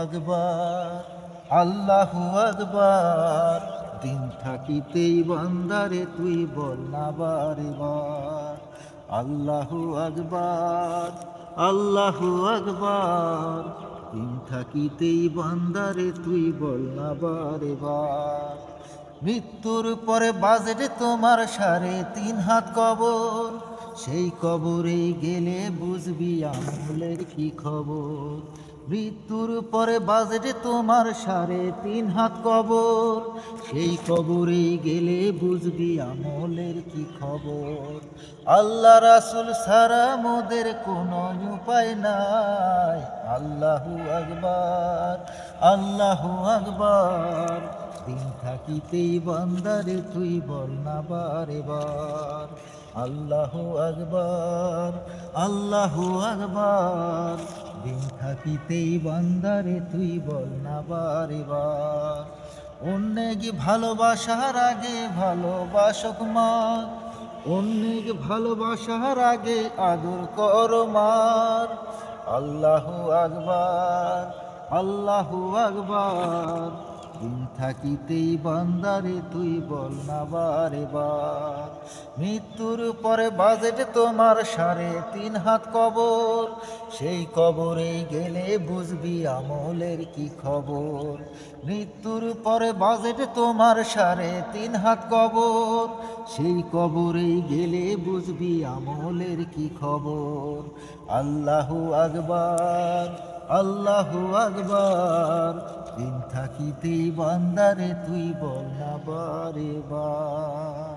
আকবার, আল্লাহু আকবার। দিন থাকিতেই বান্দারে তুই বল না বারে বার। আল্লাহু আকবার, আল্লাহু আকবার। দিন থাকিতেই বান্দারে তুই বল না বারে বার। মৃত্যুর পরে বাজেটে তোমার 3.5 হাত কবর। সেই কবরে গেলে বুঝবি আমলের কি খবর। মৃত্যুর পরে বাজেটে তোমার 3.5 হাত কবর। সেই কবরে গেলে বুঝবি আমলের কি খবর। আল্লাহ রাসূল ছাড়া মোদের কোনো উপায় নাই। আল্লাহু আকবার, আল্লাহু আকবার। দিন থাকিতেই বান্দারে তুই বল না বারে বার। আল্লাহু আকবার, আল্লাহু আকবার। দিন থাকিতেই বান্দারে তুই বল না বারে বার। অন্যেক ভালোবাসার আগে ভালোবাসক মা। অন্যেক ভালোবাসার আগে আদর কর মার। আল্লাহু আকবার, আল্লাহু আকবার। দিন থাকিতেই বান্দারে তুই বল না বারে বার। মৃত্যুর পরে বাজেটে তোমার 3.5 হাত কবর। সেই কবরে গেলে বুঝবি আমলের কি খবর। মৃত্যুর পরে বাজেটে তোমার 3.5 হাত কবর। সেই কবরে গেলে বুঝবি আমলের কি খবর। আল্লাহু আকবার, আল্লাহু আকবার। দিন থাকিতেই বান্দারে তুই বল না বারে বার।